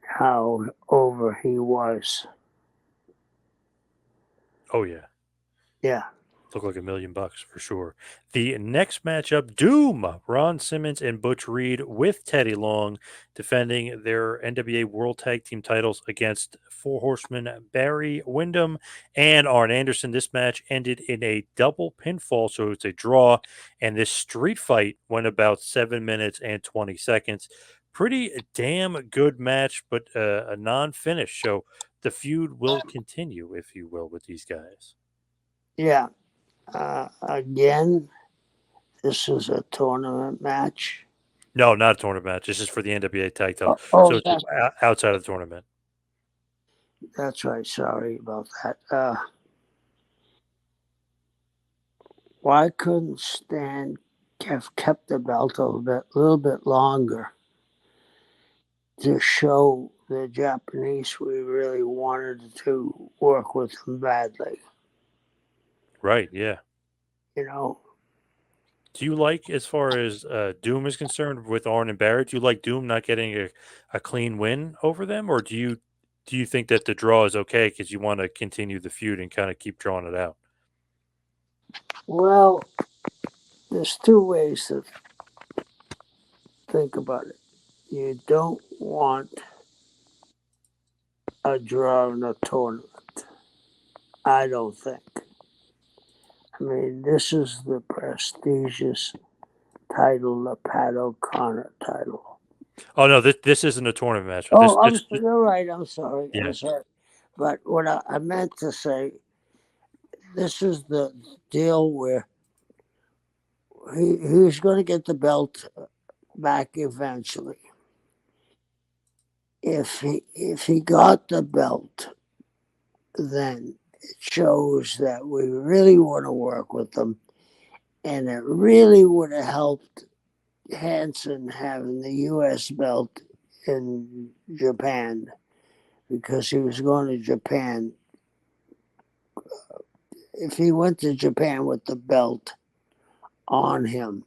how over he was. Oh, yeah. Yeah. Look like $1 million for sure. The next matchup, Doom, Ron Simmons and Butch Reed with Teddy Long defending their NWA World Tag Team titles against Four Horsemen Barry Windham and Arn Anderson. This match ended in a double pinfall, so it's a draw, and this street fight went about 7 minutes and 20 seconds. Pretty damn good match, but a non-finish, so the feud will continue, if you will, with these guys. Yeah. Again, this is a tournament match. No, not a tournament match. This is for the NWA tag title. So Oh, it's outside of the tournament. That's right. Sorry about that. Why couldn't Stan have kept the belt a little bit longer to show the Japanese we really wanted to work with them badly? Right, yeah. You know, Do you like, as far as Doom is concerned, with Arn and Barrett, do you like Doom not getting a clean win over them? Or do you think that the draw is okay because you want to continue the feud and kind of keep drawing it out? well, there's two ways to think about it. You don't want a draw in a tournament. I don't think. I mean, this is the prestigious title, the Pat O'Connor title. Oh no, this isn't a tournament match. You're right. I'm sorry. Yeah. I'm sorry. But what I meant to say, this is the deal where he's going to get the belt back eventually. If he got the belt, then it shows that we really want to work with them, and it really would have helped Hansen having the U.S. belt in Japan, because he was going to Japan. If he went to Japan with the belt on him,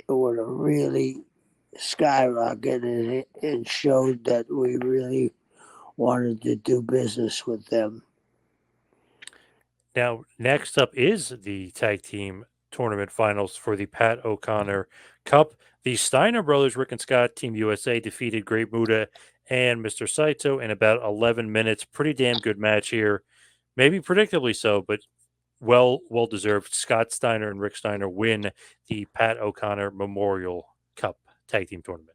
it would have really skyrocketed and showed that we really wanted to do business with them. Now, next up is the tag team tournament finals for the Pat O'Connor Cup. The Steiner brothers, Rick and Scott, Team USA, defeated Great Muta and Mr. Saito in about 11 minutes. Pretty damn good match here. Maybe predictably so, but well deserved. Scott Steiner and Rick Steiner win the Pat O'Connor Memorial Cup tag team tournament.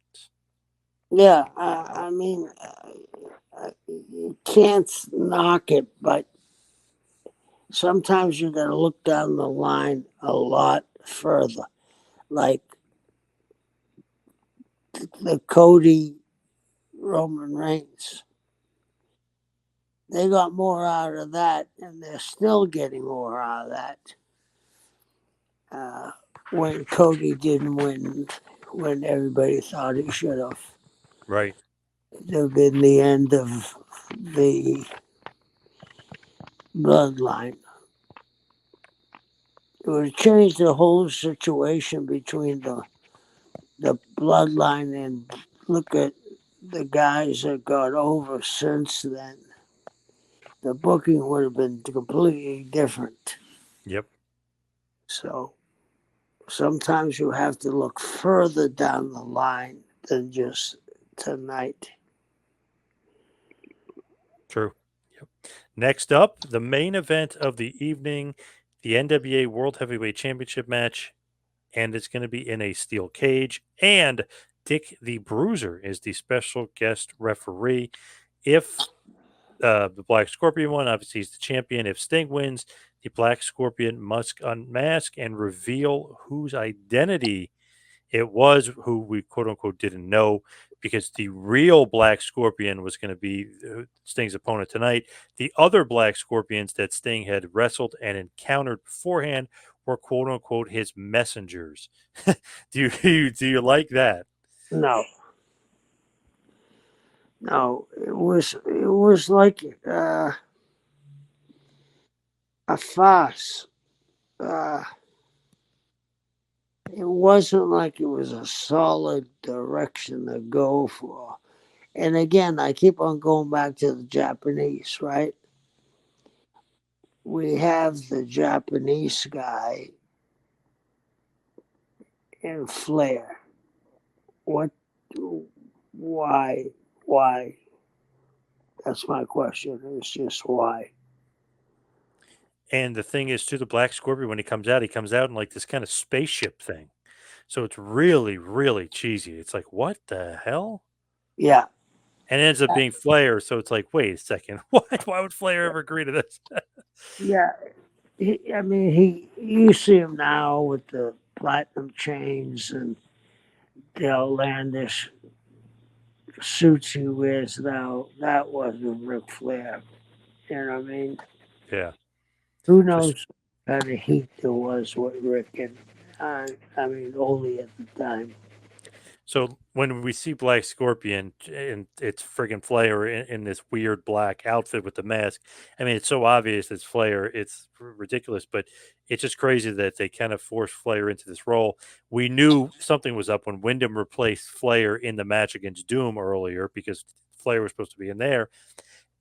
Yeah, I mean, you can't knock it, but sometimes you got to look down the line a lot further. Like the Cody Roman Reigns, they got more out of that, and they're still getting more out of that. Uh, when Cody didn't win, when everybody thought he should have, Right. it would have been the end of the bloodline. It would change the whole situation between the bloodline and look at the guys that got over since then. The booking would have been completely different. Yep. So sometimes you have to look further down the line than just tonight. True. Yep. Next up, the main event of the evening, the NWA World Heavyweight Championship match, and it's going to be in a steel cage. And Dick the Bruiser is the special guest referee. If the Black Scorpion won, obviously he's the champion. If Sting wins, the Black Scorpion must unmask and reveal whose identity it was, who we quote unquote didn't know, because the real Black Scorpion was going to be Sting's opponent tonight. The other Black Scorpions that Sting had wrestled and encountered beforehand were quote unquote his messengers. Do you like that? No, no, it was like a farce. Uh, it wasn't like it was a solid direction to go for. And again, I keep on going back to the Japanese, right? We have the Japanese guy in Flair. What? Why? Why? That's my question. It's just why. And the thing is, too, the Black Scorpion, when he comes out in like this kind of spaceship thing. So it's really, really cheesy. It's like, what the hell? Yeah. And it ends up being Flair. So it's like, wait a second. Why would Flair ever agree to this? Yeah. I mean, you see him now with the platinum chains and the outlandish suits he wears now. That wasn't Ric Flair. You know what I mean? Yeah. Who Just knows what kind of heat there was with Rick and I mean, only at the time. so when we see Black Scorpion and it's friggin' Flair in this weird black outfit with the mask, I mean, it's so obvious it's Flair. It's ridiculous, but it's just crazy that they kind of forced Flair into this role. We knew something was up when Wyndham replaced Flair in the match against Doom earlier because Flair was supposed to be in there.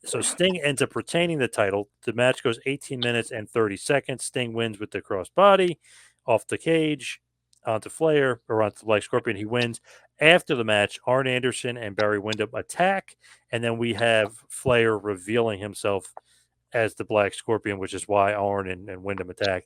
So Sting ends up retaining the title. The match goes 18 minutes and 30 seconds. Sting wins with the crossbody off the cage onto Flair or onto Black Scorpion. He wins. After the match, Arn Anderson and Barry Windham attack, and then we have Flair revealing himself as the Black Scorpion, which is why Arn and Windham attack.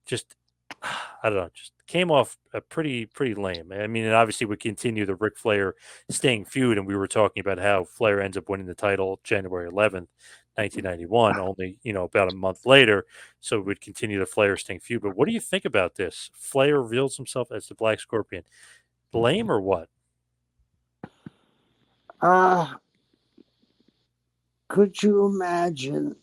Just I don't know, just came off a pretty lame. I mean, it obviously would continue the Ric Flair Sting feud, and we were talking about how Flair ends up winning the title January 11th, 1991, only about a month later. So it would continue the Flair Sting feud. But what do you think about this? Flair reveals himself as the Black Scorpion. Blame or what? Uh, could you imagine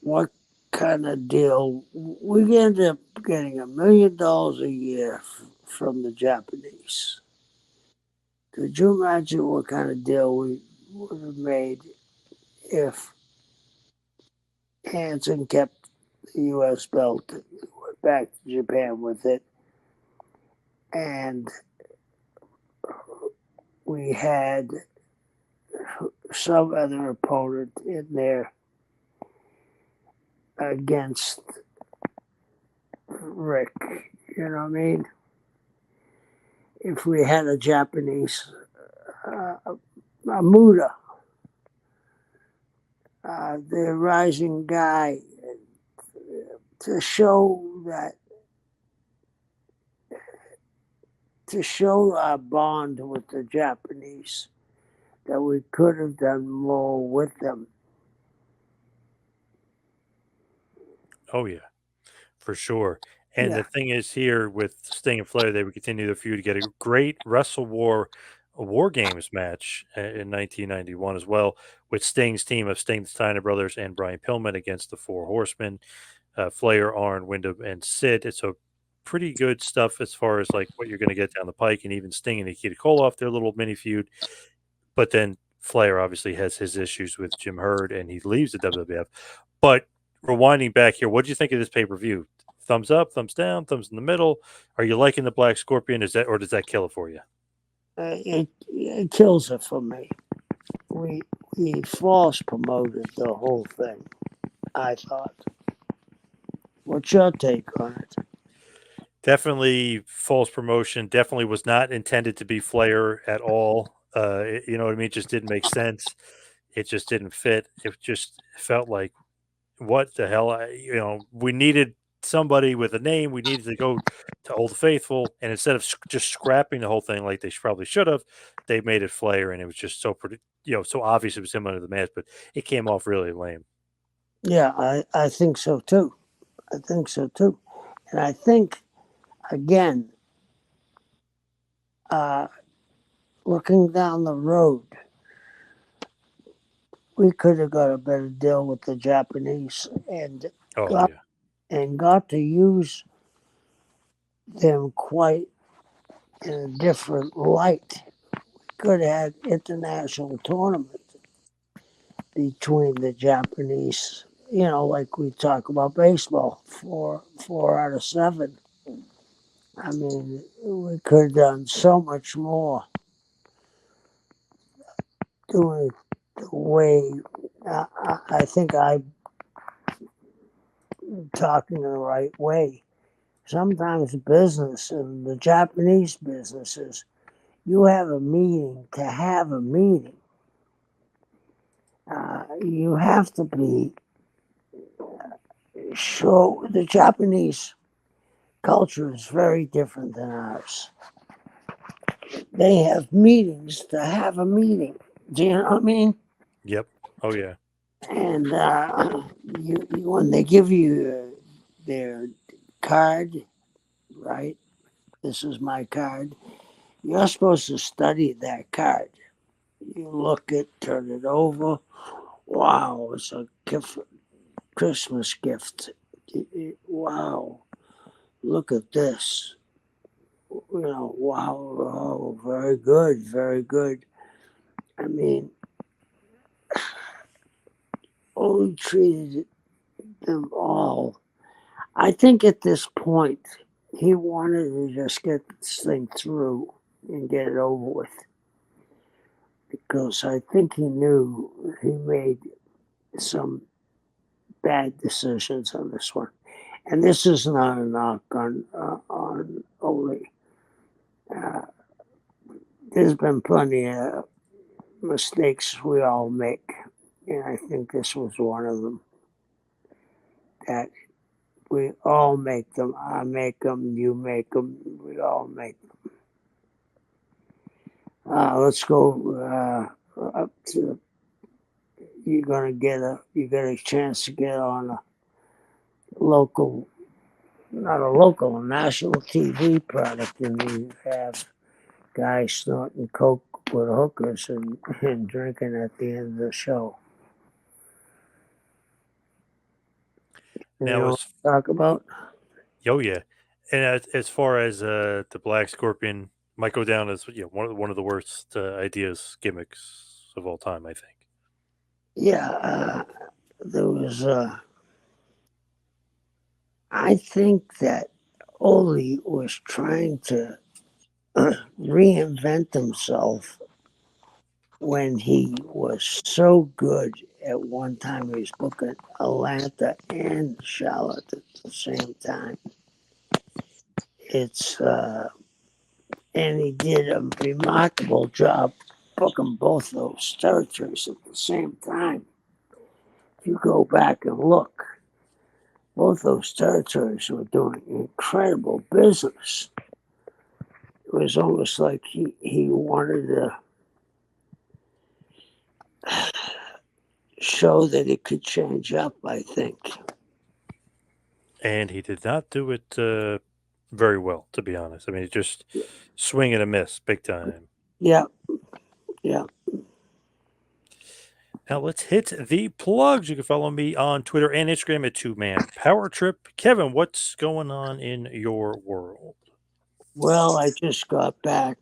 what kind of deal we ended up getting $1 million a year from the Japanese? Could you imagine what kind of deal we would have made if Hanson kept the U.S. belt, went back to Japan with it, and we had some other opponent in there against Rick? You know what I mean? If we had a Japanese, a Muda, the rising guy, to show that to show our bond with the Japanese, that we could have done more with them. Oh yeah, for sure. And Yeah, the thing is, here with Sting and Flair, they would continue their feud to get a great War Games match in 1991 as well, with Sting's team of Sting, the Steiner brothers, and Brian Pillman against the Four Horsemen, Flair, Arn, Wyndham, and Sid. It's a pretty good stuff as far as like what you're going to get down the pike, and even Sting and Nikita Koloff, their little mini feud. But then Flair obviously has his issues with Jim Herd, and he leaves the WWF. But rewinding back here, what do you think of this pay per view? Thumbs up, thumbs down, thumbs in the middle. Are you liking the Black Scorpion? Is that, or does that kill it for you? it kills it for me. We false promoted the whole thing, I thought. What's your take on it? Definitely false promotion. Definitely was not intended to be Flair at all. You know what I mean? It just didn't make sense. It just didn't fit. It just felt like, what the hell? We needed somebody with a name. We needed to go to Old Faithful, and instead of just scrapping the whole thing like they probably should have, they made it Flair, and it was just so pretty, so obvious it was him under the mask, but it came off really lame. Yeah, I think so too. I think so too. And I think, again, uh, looking down the road, we could have got a better deal with the Japanese Oh got yeah, got to use them quite in a different light. Could have had international tournaments between the Japanese. Like we talk about baseball, four out of seven. I mean, we could have done so much more doing it the way I think I'm talking the right way. Sometimes business and the Japanese businesses, you have a meeting to have a meeting. You have to be sure. The Japanese culture is very different than ours. They have meetings to have a meeting. Do you know what I mean? yep, oh yeah, And when they give you their card, right? This is my card. You're supposed to study that card. You look it, turn it over. Wow, it's a gift, Christmas gift. Wow, look at this. Wow, oh, very good, very good. I mean, we treated them all. I think at this point, he wanted to just get this thing through and get it over with. Because I think he knew he made some bad decisions on this one. And this is not a knock on Ole. Uh, there's been plenty of mistakes we all make, and I think this was one of them. That we all make them. I make them. You make them. We all make them. Let's go up to. You get a chance to get on a local, not a local, a national TV product, and you have guys snorting coke with hookers and drinking at the end of the show. You now know what as I'm talking about? oh yeah, and as far as the Black Scorpion might go down as one of the worst ideas gimmicks of all time, I think. Yeah, there was. I think that Ole was trying to reinvent himself when he was so good at one time. He was booking Atlanta and Charlotte at the same time. It's and he did a remarkable job booking both those territories at the same time. If you go back and look, both those territories were doing incredible business. it was almost like he wanted to show that it could change up, I think. And he did not do it very well, to be honest. I mean, just swing and a miss, big time. Yeah, yeah. Now let's hit the plugs. You can follow me on Twitter and Instagram at Two Man Power Trip. Kevin, what's going on in your world? Well, I just got back.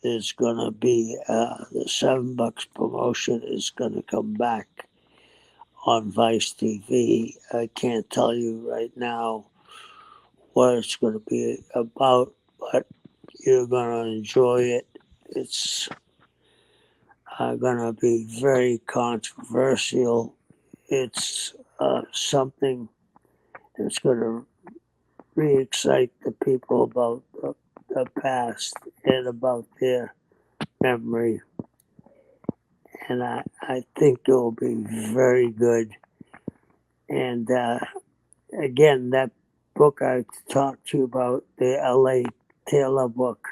There's gonna be the $7 promotion is gonna come back on Vice TV. I can't tell you right now what it's gonna be about, but you're gonna enjoy it. It's gonna be very controversial. It's something that's gonna re-excite the people about the past and about their memory. And I think it will be very good. And again, that book I talked to you about, the L.A. Taylor book,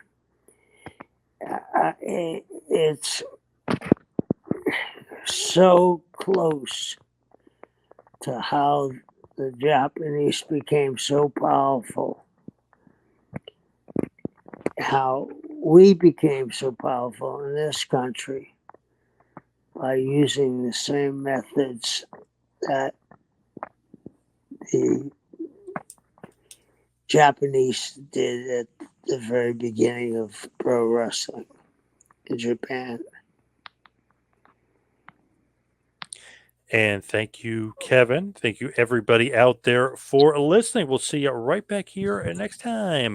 it's so close to how the Japanese became so powerful, how we became so powerful in this country by using the same methods that the Japanese did at the very beginning of pro wrestling in Japan. And thank you, Kevin. Thank you, everybody out there, for listening. We'll see you right back here next time.